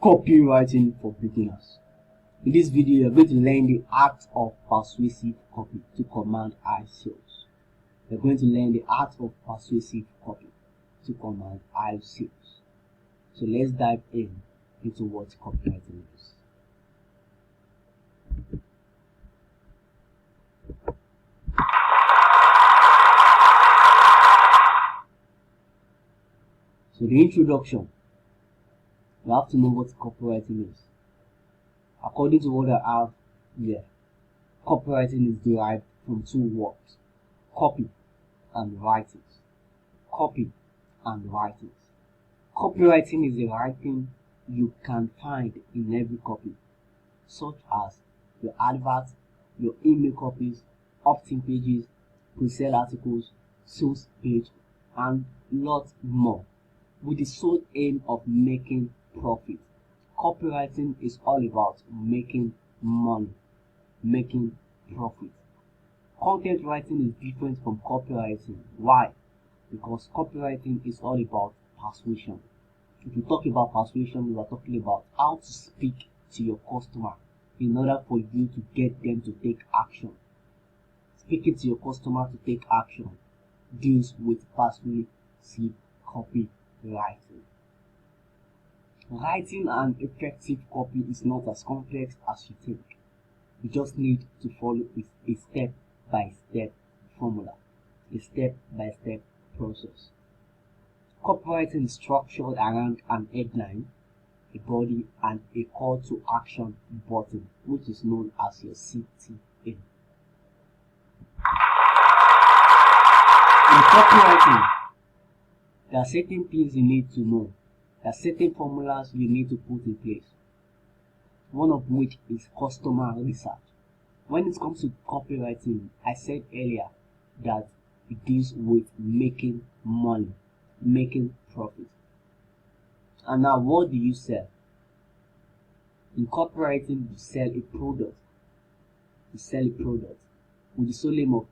Copywriting for beginners. In this video, you're going to learn the art of persuasive copy to command high sales. You're going to learn the art of persuasive copy to command high sales. So let's dive into what copywriting is. So the introduction. You have to know what copywriting is. According to what I have here, copywriting is derived from two words: copy and writings. Copy and writings. Copywriting is the writing you can find in every copy, such as your adverts, your email copies, opt-in pages, pre-sale articles, sales page, and lots more, with the sole aim of making profit. Copywriting is all about making money, making profit. Content writing is different from copywriting. Why? Because copywriting is all about persuasion. If you talk about persuasion, we are talking about how to speak to your customer in order for you to get them to take action. Speaking to your customer to take action deals with persuasive copywriting. Writing an effective copy is not as complex as you think. You just need to follow a step-by-step formula, a step-by-step process. Copywriting is structured around an headline, a body, and a call to action button, which is known as your CTA. In copywriting, there are certain things you need to know. There are certain formulas you need to put in place, one of which is customer research. When it comes to copywriting, I said earlier that it deals with making money, making profit. And now, what do you sell? In copywriting, you sell a product. You sell a product with the sole aim of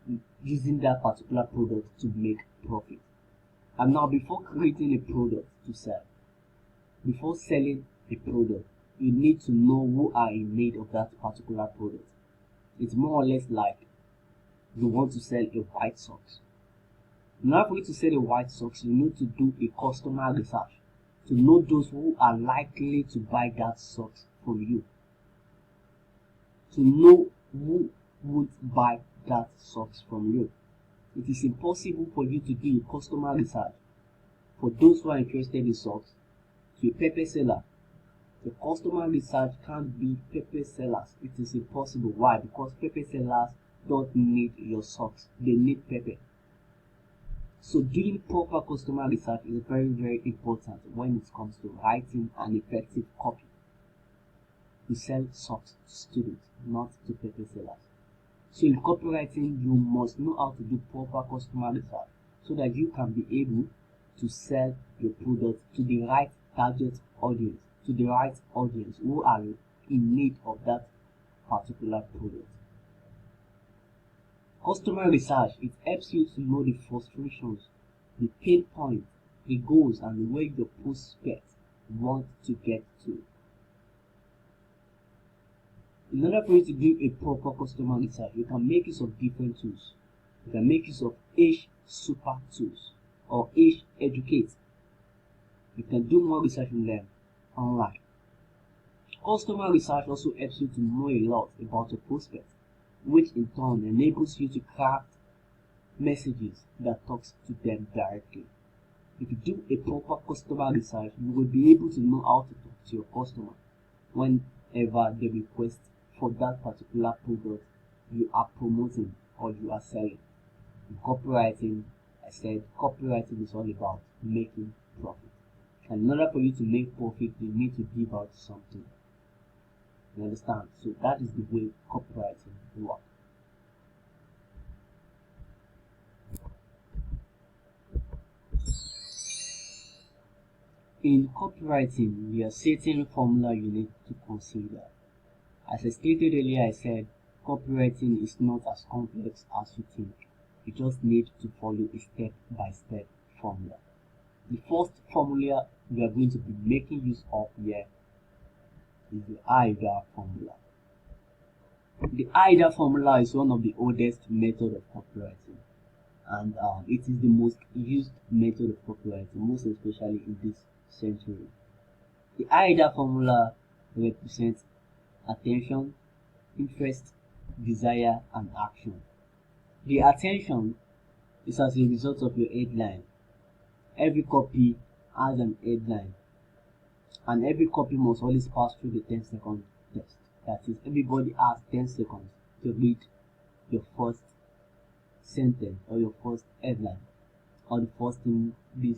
using that particular product to make profit. And now, before creating a product to sell, before selling a product, you need to know who are in need of that particular product. It's more or less like you want to sell a white socks. In order for you to sell a white socks, you need to do a customer research to know those who are likely to buy that socks from you. To know who would buy that socks from you. It is impossible for you to do a customer research for those who are interested in socks to a pepper seller. The customer research can't be pepper sellers. It is impossible. Why? Because pepper sellers don't need your socks. They need pepper. So doing proper customer research is very, very important when it comes to writing an effective copy. You sell socks to students, not to pepper sellers. So in copywriting, you must know how to do proper customer research so that you can be able to sell your product to the right target audience, to the right audience who are in need of that particular product. Customer research, it helps you to know the frustrations, the pain points, the goals, and where your prospects want to get to. In order for you to do a proper customer research, you can make use of different tools. You can make use of H Super tools or H Educate. You can do more research in them online. Customer research also helps you to know a lot about your prospects, which in turn enables you to craft messages that talks to them directly. If you do a proper customer research, you will be able to know how to talk to your customer whenever they request for that particular product you are promoting or you are selling. In copywriting, I said copywriting is all about making profit. And in order for you to make profit, you need to give out something. You understand? So that is the way copywriting works. In copywriting, there are certain formula you need to consider. As I stated earlier, I said copywriting is not as complex as you think. You just need to follow a step-by-step formula. The first formula we are going to be making use of here is the AIDA formula. The AIDA formula is one of the oldest methods of copywriting, and it is the most used method of copywriting, most especially in this century. The AIDA formula represents attention, interest, desire, and action. The attention is as a result of your headline. Every copy has an headline, and every copy must always pass through the 10-second test. That is, everybody has 10 seconds to read your first sentence or your first headline or the first thing they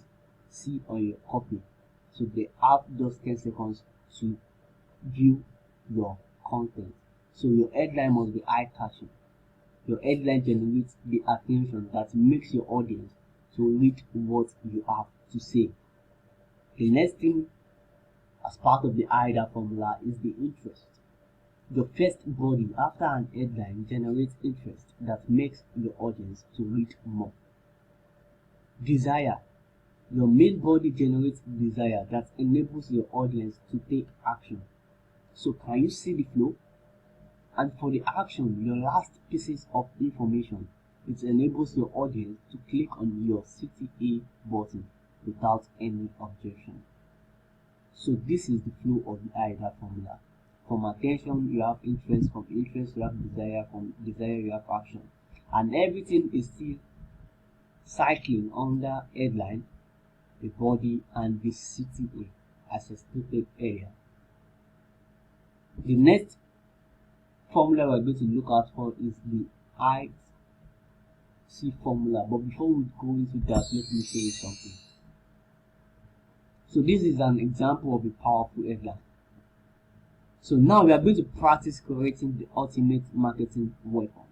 see on your copy. So they have those 10 seconds to view your content. So your headline must be eye-catching. Your headline generates the attention that makes your audience to read what you have to say. The next thing as part of the AIDA formula is the interest. Your first body after an headline generates interest that makes your audience to read more. Desire. Your main body generates desire that enables your audience to take action. So can you see the flow? And for the action, your last pieces of information, it enables your audience to click on your CTA button without any objection. So this is the flow of the AIDA formula. From attention, you have interest. From interest, you have desire. From desire, you have action. And everything is still cycling under headline, the body, and the CTA as a stated area. The next formula we're going to look out for is the IC formula. But before we go into that, let me show you something. So this is an example of a powerful headline. So now we are going to practice creating the ultimate marketing weapon.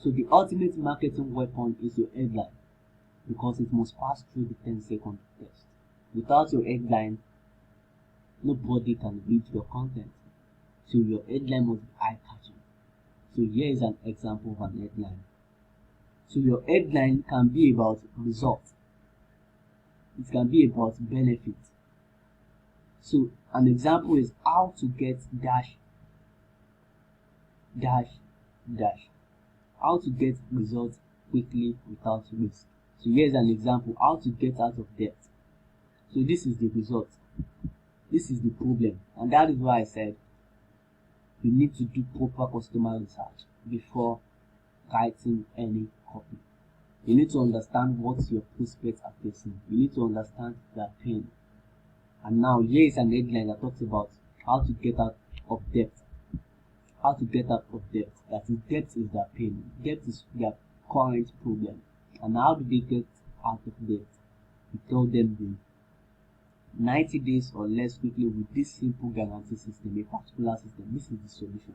So the ultimate marketing weapon is your headline, because it must pass through the 10-second test. Without your headline, nobody can read your content. So your headline must be eye-catching. So here is an example of an headline. So your headline can be about results. It can be about benefits. So an example is how to get dash. How to get results quickly without risk. So here's an example, how to get out of debt. So this is the result. This is the problem. And that is why I said you need to do proper customer research before writing any copy. You need to understand what your prospects are facing. You need to understand their pain. And now here is an headline that talks about how to get out of debt. How to get out of debt. That is, debt is their pain. Debt is their current problem. And how do they get out of debt? You tell them the 90 days or less quickly with this simple guarantee system, a particular system. This is the solution.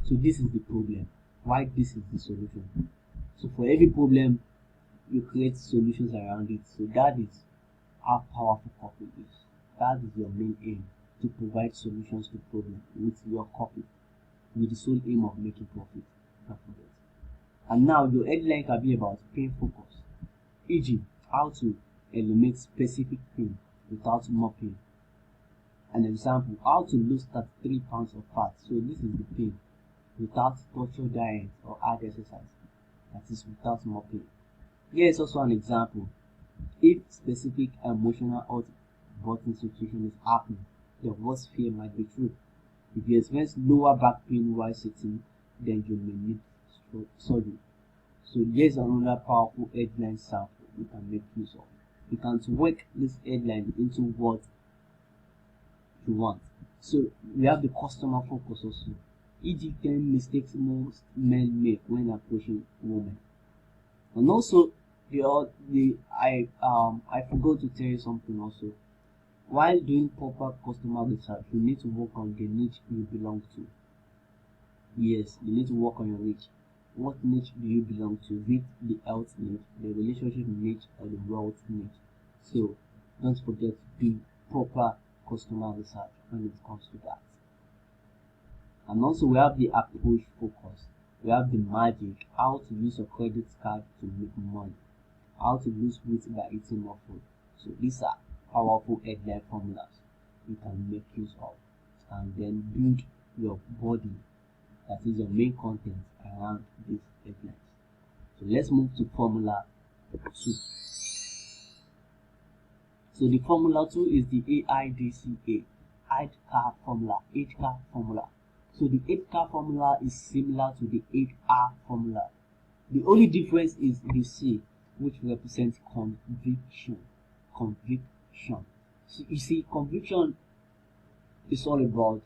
So this is the problem. Why this is the solution? So for every problem, you create solutions around it. So that is how powerful copy is. That is your main aim, to provide solutions to problems with your copy, with the sole aim of making profit. And now your headline can be about pain focus, e.g., how to eliminate specific pain without more pain. An example, how to lose 33 pounds of fat. So this is the pain, without torture diet or hard exercise. That is without more pain. Here is also an example. If specific emotional or button situation is happening, the worst fear might be true. If you experience lower back pain while sitting, then you may need surgery. So here's another powerful headline sample you can make use of. You can work this headline into what you want. So we have the customer focus also. E.g., 10 mistakes most men make when approaching women. And also I forgot to tell you something also. While doing proper customer research, you need to work on the niche you belong to. Yes, you need to work on your niche. What niche do you belong to? Is it the health niche, the relationship niche, or the wealth niche? So don't forget to do proper customer research when it comes to that. And also we have the approach focus. We have the magic, how to use a credit card to make money, how to lose weight by eating more food. So these are powerful headline formulas you can make use of. and then build your body, that is your main content, around these headlines. So let's move to Formula 2. So the Formula 2 is the AIDCA, 8-car formula, 8-car formula. So the 8-car formula is similar to the 8R formula. The only difference is the C, which represents conviction. Conviction. So you see, conviction is all about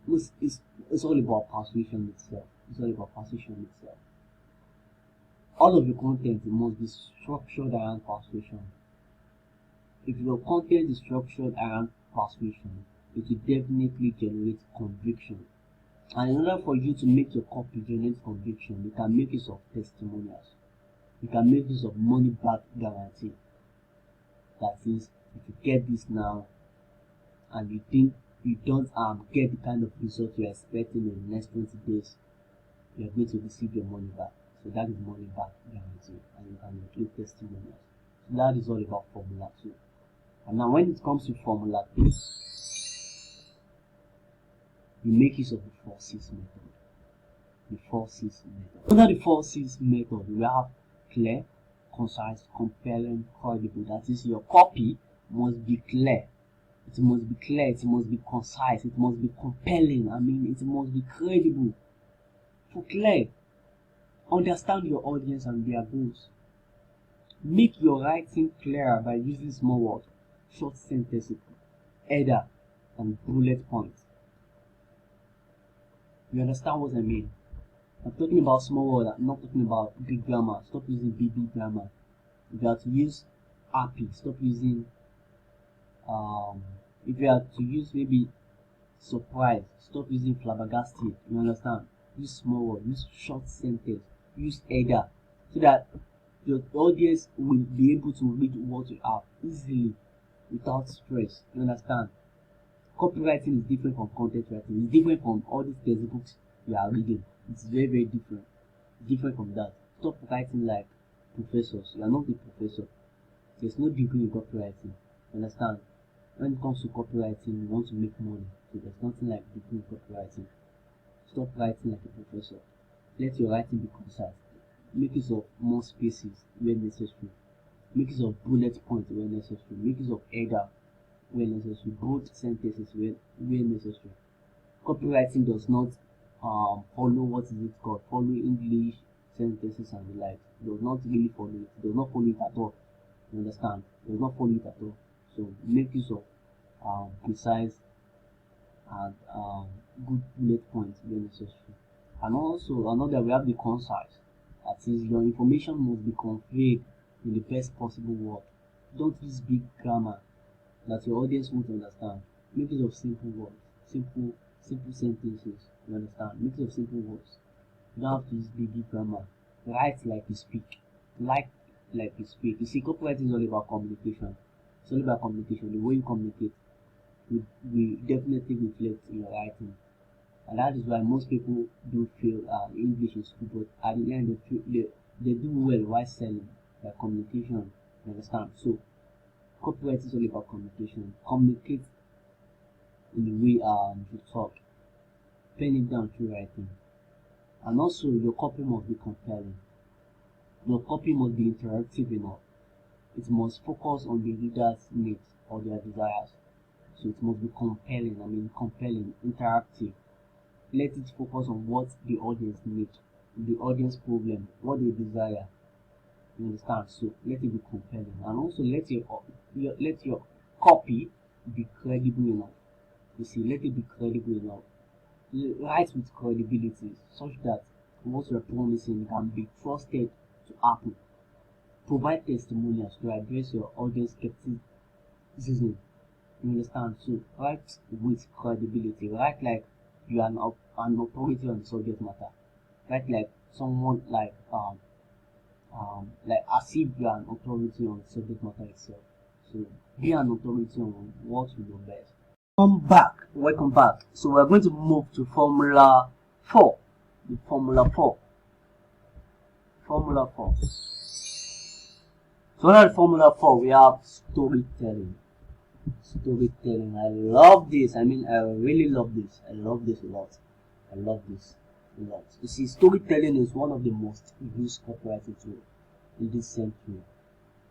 it's all about persuasion itself. It's all about persuasion itself. All of your content must be structured around persuasion. If your content is structured around persuasion, it will definitely generate conviction. And in order for you to make your copy generate conviction, you can make use of testimonials. You can make use of money back guarantee. That is, if you get this now and you think you don't get the kind of result you're expecting in the next 20 days, you're going to receive your money back. So that is money back guarantee, and you can include testimonials. So that is all about Formula 2. And now when it comes to Formula 3, you make use of the 4-6 method. The 4-6 method. Under the 4-6 method, we have clear, concise, compelling, credible. That is, your copy must be clear. It must be clear, it must be concise, it must be compelling. It must be credible. For clear, understand your audience and their goals. Make your writing clearer by using small words, short sentences, header, and bullet points. You understand what I mean? I'm talking about small words, I'm not talking about big grammar. Stop using big grammar. You have to use happy, stop using if you have to use maybe surprise, stop using flabbergasted. You understand? Use small words, use short sentence, use header, so that your audience will be able to read what you have easily without stress. You understand? Copywriting is different from content writing. It's different from all these textbooks you are reading. It's very, very different. Different from that. Stop writing like professors. You are not a professor. There's no degree in copywriting. You understand? When it comes to copywriting, you want to make money. So there's nothing like degree in copywriting. Stop writing like a professor. Let your writing be concise. Make use of more spaces where necessary. Make use of bullet points where necessary. Make use of header where necessary. Bold sentences where necessary. Copywriting does not follow follow English sentences and the like. It does not really follow it. It does not follow it at all. You understand? It does not follow it at all. So make use of precise and good bullet points where necessary. And also another, we have the concise. That is, your information must be conveyed in the best possible word. Don't use big grammar that your audience won't understand. Make use of simple words, simple sentences. You understand? Make use of simple words. You don't have to use big grammar. Write like you speak. Like you speak. You see, copywriting is all about communication. It's all about communication. The way you communicate will definitely reflect in your writing. And that is why most people do fail English in school, but at the end they do well while selling their communication. You understand? So copyright is all about communication. Communicate in the way you talk. Pen it down through writing. And also your copy must be compelling. Your copy must be interactive enough. It must focus on the reader's needs or their desires. So it must be compelling. Compelling, interactive. Let it focus on what the audience needs, the audience problem, what they desire. You understand? So let it be compelling, and also let your copy be credible enough. You see, let it be credible enough. Write with credibility, such that what you're promising can be trusted to happen. Provide testimonials to address your audience skepticism. You understand? So write with credibility. Write like you are an authority on the subject matter. Write like someone like as if you are an authority on the subject matter itself. So be an authority on what you know best. Welcome back. So we're going to move to Formula 4. The Formula 4. Formula 4. So under Formula 4 we have storytelling. Storytelling. I love this. I mean, I really love this. I love this a lot. I love this a lot. You see, storytelling is one of the most used copywriting tools in this century.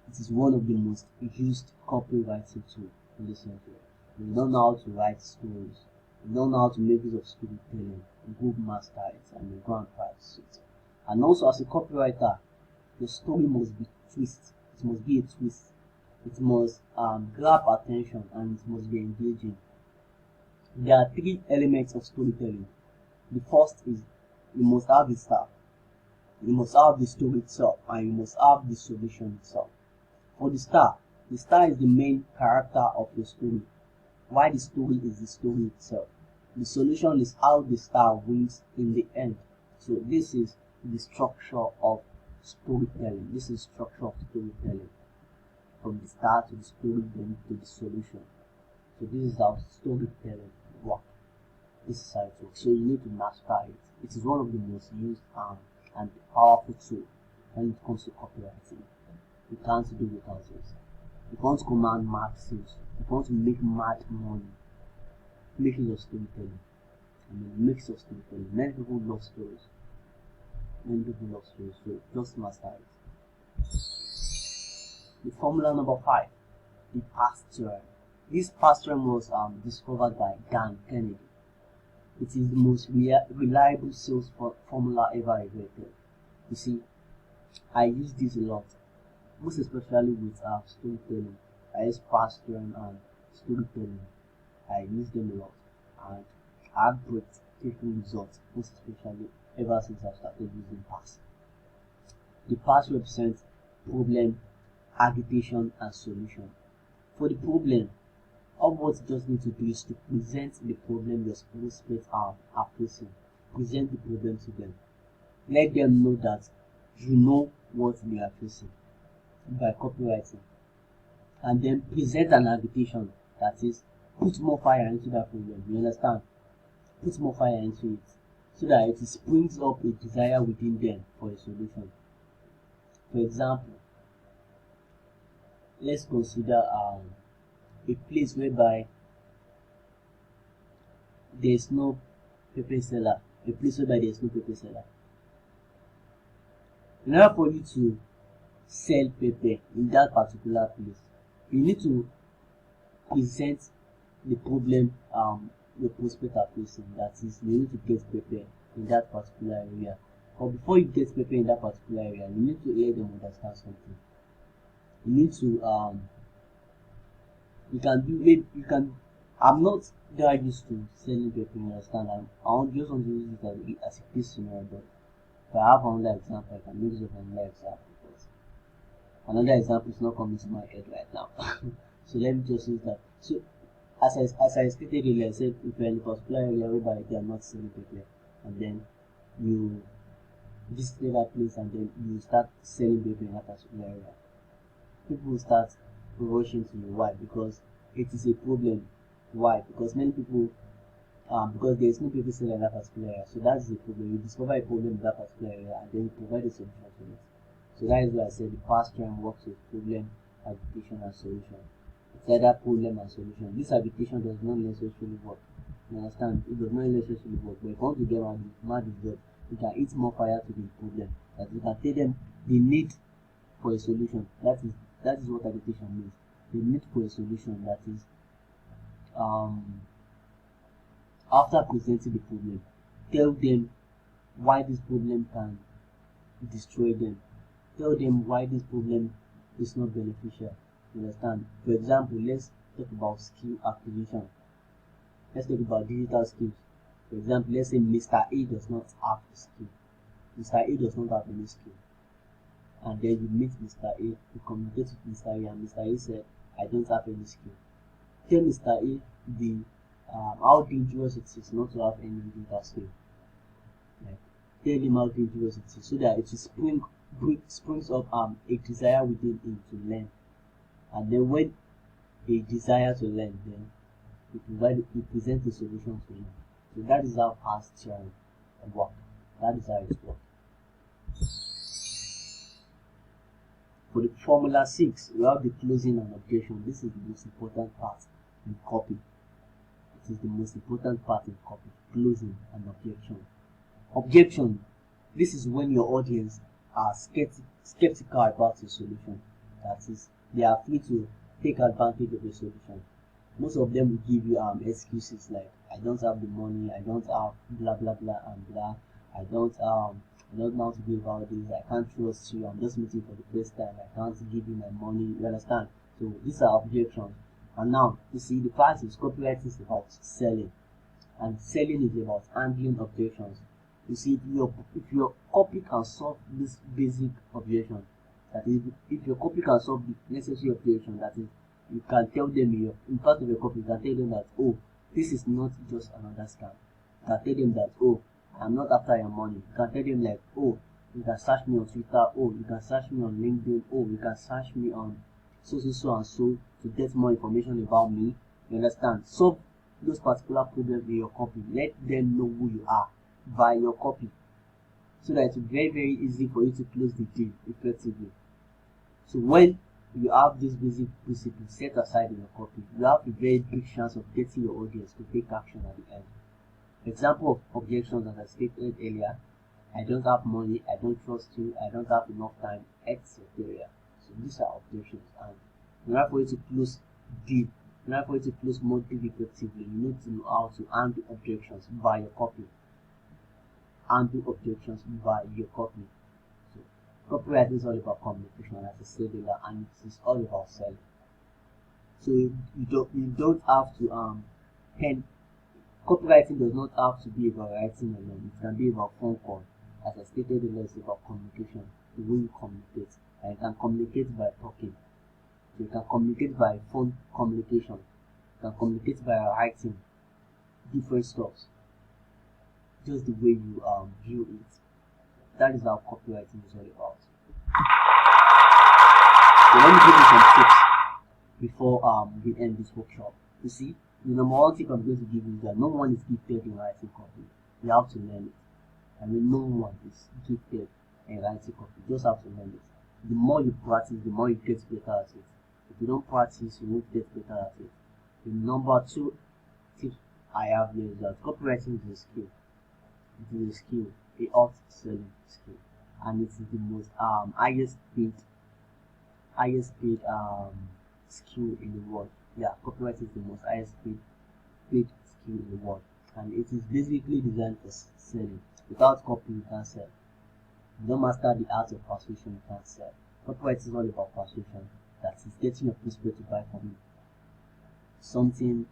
It is one of the most used copywriting tools in this century. You don't know how to write stories. You don't know how to make use of storytelling. You go master it and you go and practice it. And also, as a copywriter, your story must be twist. It must be a twist. It must grab attention and it must be engaging. There are three elements of storytelling. The first is you must have the star. You must have the story itself and you must have the solution itself. For the star is the main character of your story, while the story is the story itself. The solution is how the star wins in the end. So this is the structure of storytelling. This is structure of storytelling. From the start to the story, then to the solution. So this is how storytelling works. This is how it works. So you need to master it. It is one of the most used and powerful tools when it comes to copywriting. You can't do without it. If you want to command mad sales, if you want to make mad money, make it your storytelling. I mean, mix of storytelling. Many people love stories. So just master it. The formula number 5, the past theorem. This past theorem was discovered by Dan Kennedy. It is the most reliable sales formula ever invented. You see, I use this a lot, most especially with storytelling. I use past theorem and storytelling. I use them a lot, and I have breathtaking results, most especially ever since I started using past. The past represents problem, agitation, and solution. For the problem, all what you just need to do is to present the problem your prospects are facing. Present the problem to them. Let them know that you know what they are facing by copywriting. And then present an agitation, that is, put more fire into that problem. You understand? Put more fire into it so that it springs up a desire within them for a solution. For example, let's consider a place whereby there is no pepper seller. A place whereby there is no pepper seller. In order for you to sell pepper in that particular place, you need to present the problem your prospects are facing. That is, you need to get pepper in that particular area. But before you get pepper in that particular area, you need to let them understand something. You need to I'm not that used to selling pepper, you understand? I just want to use it as a case scenario, but if I have another example, I can use it for another example. But another example is not coming to my head right now. So let me just use that. So as I stated earlier, I said if you're in a particular area whereby they are not selling pepper, and then you visit that place and then you start selling pepper in that particular area, people will start rushing to you. Why? Because it is a problem. Why? Because many people because there is no pepper seller in that particular area. So that is a problem. You discover a problem in that particular area and then you provide a solution to it. So that is why I said the past term works with problem, agitation, and solution. It's either problem and solution. This agitation does not necessarily work. You understand? It does not necessarily work. But if you want to get mad results, you can eat more fire to the problem. That you can tell them the need for a solution. That is what agitation means. The need for a solution. That is after presenting the problem, tell them why this problem can destroy them. Tell them why this problem is not beneficial. You understand? For example, let's talk about skill acquisition. Let's talk about digital skills. For example, let's say Mr. A does not have a skill. Mr. A does not have any skill. And then you meet Mr. A, you communicate with Mr. A, and Mr. A said, I don't have any skill. Tell Mr. A how dangerous it is not to have any digital skill. Like, tell him how dangerous it is so that it will springs up a desire within him to learn. And then when a desire to learn, then you present a solution to him. So that is how past theory works. That is how it works. For the formula 6, we have the closing and objection. This is the most important part in copy. It is the most important part in copy, closing and objection. Objection. This is when your audience are skeptical about your solution. That is, they are free to take advantage of your solution. Most of them will give you excuses like, I don't have the money, I don't have blah blah blah and blah, I don't know how to do about this, I can't trust you, I'm just meeting for the first time, I can't give you my money, you understand? So these are objections. And now you see, the part is copywriting is about selling, and selling is about handling objections. You see, if your copy can solve this basic objection, that is, if your copy can solve the necessary objection, that is, you can tell them in part of your copy, you can tell them that, oh, this is not just another scam. You can tell them that, oh, I'm not after your money. You can tell them like, oh, you can search me on Twitter, oh, you can search me on LinkedIn, oh, you can search me on so and so to get more information about me. You understand? Solve those particular problems in your copy. Let them know who you are by your copy, so that it's very, very easy for you to close the deal effectively. So when you have this basic principle set aside in your copy, you have a very big chance of getting your audience to take action at the end. Example of objections, as I stated earlier: I don't have money, I don't trust you, I don't have enough time, etc. So these are objections, and in order for you to close deal, in order for you to close more deal effectively, you need to know how to handle objections by your copy. Handle objections by your copy. So copywriting is all about communication, as I said earlier, and it is all about selling. So you don't have to copywriting does not have to be about writing alone. It can be about phone call. As I stated earlier, it's about communication, the way you communicate. And you can communicate by talking. So you can communicate by phone communication. You can communicate by writing different stuff. Just the way you view it. That is how copywriting is all about. So let me give you some tips before we end this workshop. You see, the number one tip I'm going to give you is that no one is gifted in writing copy. You have to learn it. I mean, no one is gifted in writing copy. You just have to learn it. The more you practice, the more you get better at it. If you don't practice, you won't get better at it. The number two tip I have here is that copywriting is a skill. It is a skill, a hot selling skill, and it is the most highest paid skill in the world. Yeah, copywriting is the most highest paid skill in the world, and it is basically designed for selling. Without copy, you can't sell. If you don't master the art of persuasion, you can't sell. Copywriting is all about persuasion. That is getting your prospect to buy from you. Something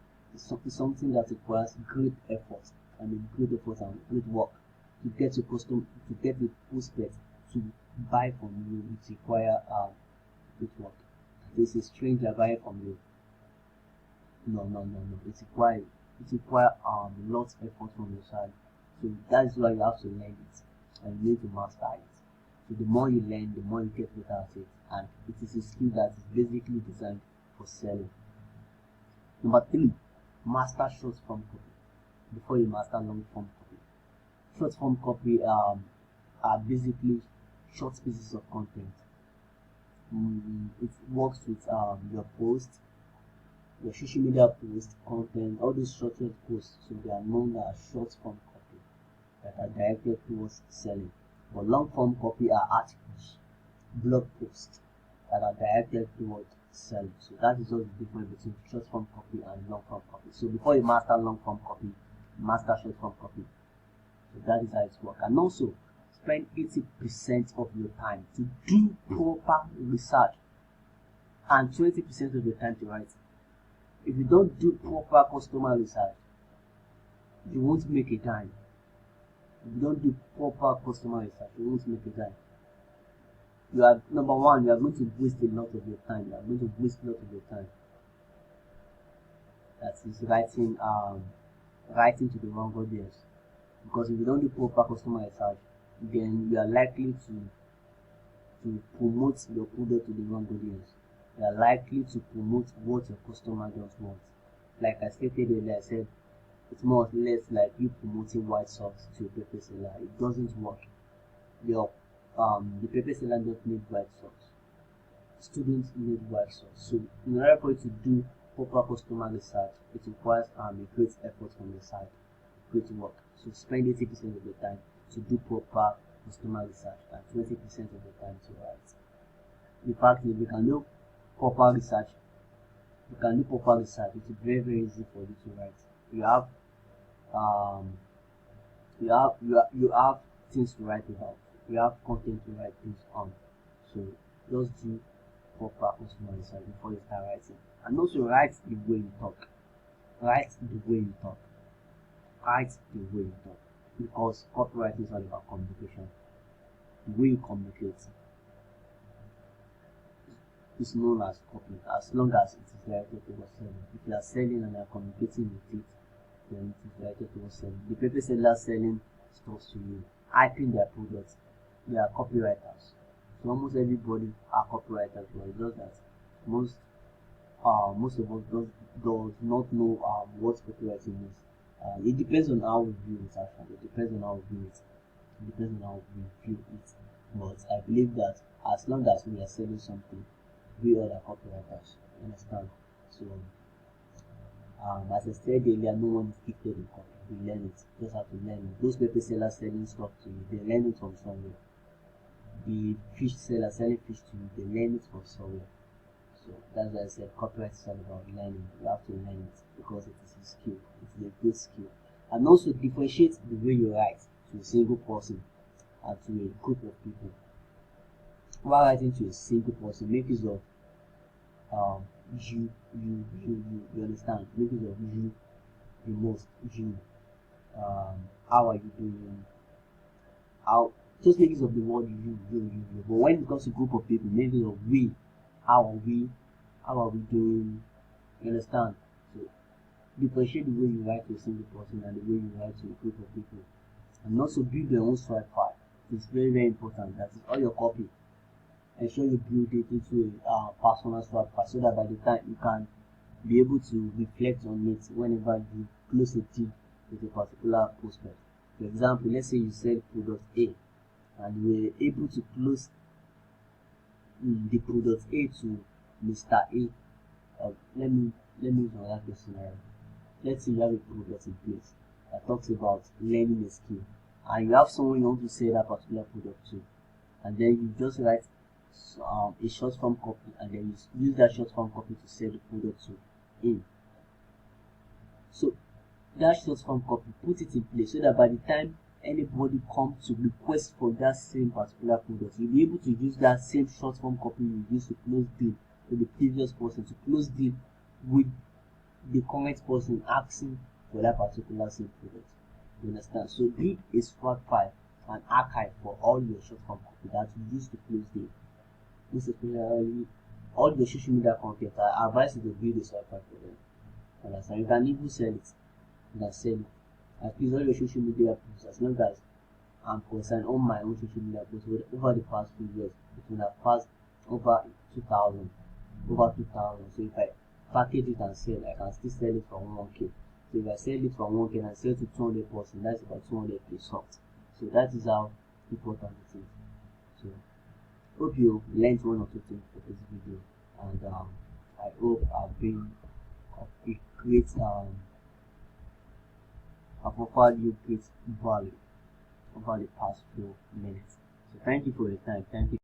that requires great effort. Great effort and great work to get your customer, to get the prospect to buy from you. It requires great work. This is stranger buying from you. No. It requires lots of effort from your side. So that is why you have to learn it, and you need to master it. So the more you learn, the more you get better at it, and it is a skill that is basically designed for selling. Number 3, master short form copy before you master long form copy. Short form copy are basically short pieces of content. It works with your post, your social media post, content, all these short posts. So they are known as short form copy that are directed towards selling. But long form copy are articles, blog posts that are directed towards selling. So that is all the difference between short form copy and long form copy. So before you master long form copy, master short form copy. So that is how it works. And also spend 80% of your time to do proper research and 20% of your time to write. If you don't do proper customer research, you won't make a dime. If you don't do proper customer research, you won't make a dime. You are, number one, you are going to waste a lot of your time. You are going to waste a lot of your time. That is writing to the wrong audience. Because if you don't do proper customer research, then you are likely to promote your product to the wrong audience. You are likely to promote what your customer just wants. Like I stated earlier, I said it's more or less like you promoting white socks to a paper seller. It doesn't work. The paper seller doesn't need white socks. students need wide source. So in order for you to do proper customer research, it requires a great effort from the side, great work. So spend 80% of the time to do proper customer research and 20% of the time to write. The fact is, we can do proper research. It's very, very easy for you to write. You have things to write about. You have content to write things on. So just do proper customer research before you start writing. And also write the way you talk. Because copywriting is all about communication. The way you communicate is known as copy, as long as it is directed towards selling. If you are selling and you are communicating with it, then it is directed towards selling. The people sellers selling stuff to you, hyping their products, they are copywriters. So almost everybody are copywriters, but it's just that most of us does not know what copywriting is. It depends on how we view it. Actually, it depends on how we view it. But I believe that as long as we are selling something, we are the copywriters. Understand? So, as I said earlier, no one is gifted in copy. We learn it. You just have to learn it. Those paper sellers selling stuff to you, they learn it from somewhere. The fish seller selling fish to you, they learn it from somewhere. So that's why I said copyright is all about learning. You have to learn it because it is a skill. It is a good skill. And also differentiate the way you write to a single person and to a group of people. While writing to a single person, make use of you understand. Make use of you the most. You. How are you doing? Just make use of the word you. But when it comes to a group of people, make use of we. How are we doing? You understand? So differentiate the way you write to a single person and the way you write to a group of people. And also build your own swipe file. It's very, very important. That is all your copy. Ensure you build it into a personal swipe file so that by the time you can be able to reflect on it whenever you close a deal with a particular prospect. For example, let's say you sell product A and you were able to close the product A to Mr. A. Let me use another scenario. Let's say you have a product in place that talks about learning a skill, and you have someone you want to sell that particular product to, and then you just write a short form copy, and then you use that short form copy to sell the product to him. So that short form copy, put it in place so that by the time anybody comes to request for that same particular product, you'll be able to use that same short form copy you used to close deal with the previous person to close deal with the current person asking for that particular same product. You understand? So build a swipe file, an archive for all your short form copy that you use to close deal. This especially all your social media content. I advise you to build a swipe file for them. Understand? You can even sell it. You can sell it. At least all your social media posts, as long as I'm concerned on my own social media posts over the past few years, it will have passed over 2,000. So if I package it and sell, I can still sell it for 1K. So if I sell it for 1K and I sell to 200%, that's about 200K soft. So that is how important it is. So hope you learned one or two things for this video, and I hope I've been a great I've offered you great value over the past few minutes. So thank you for your time. Thank you.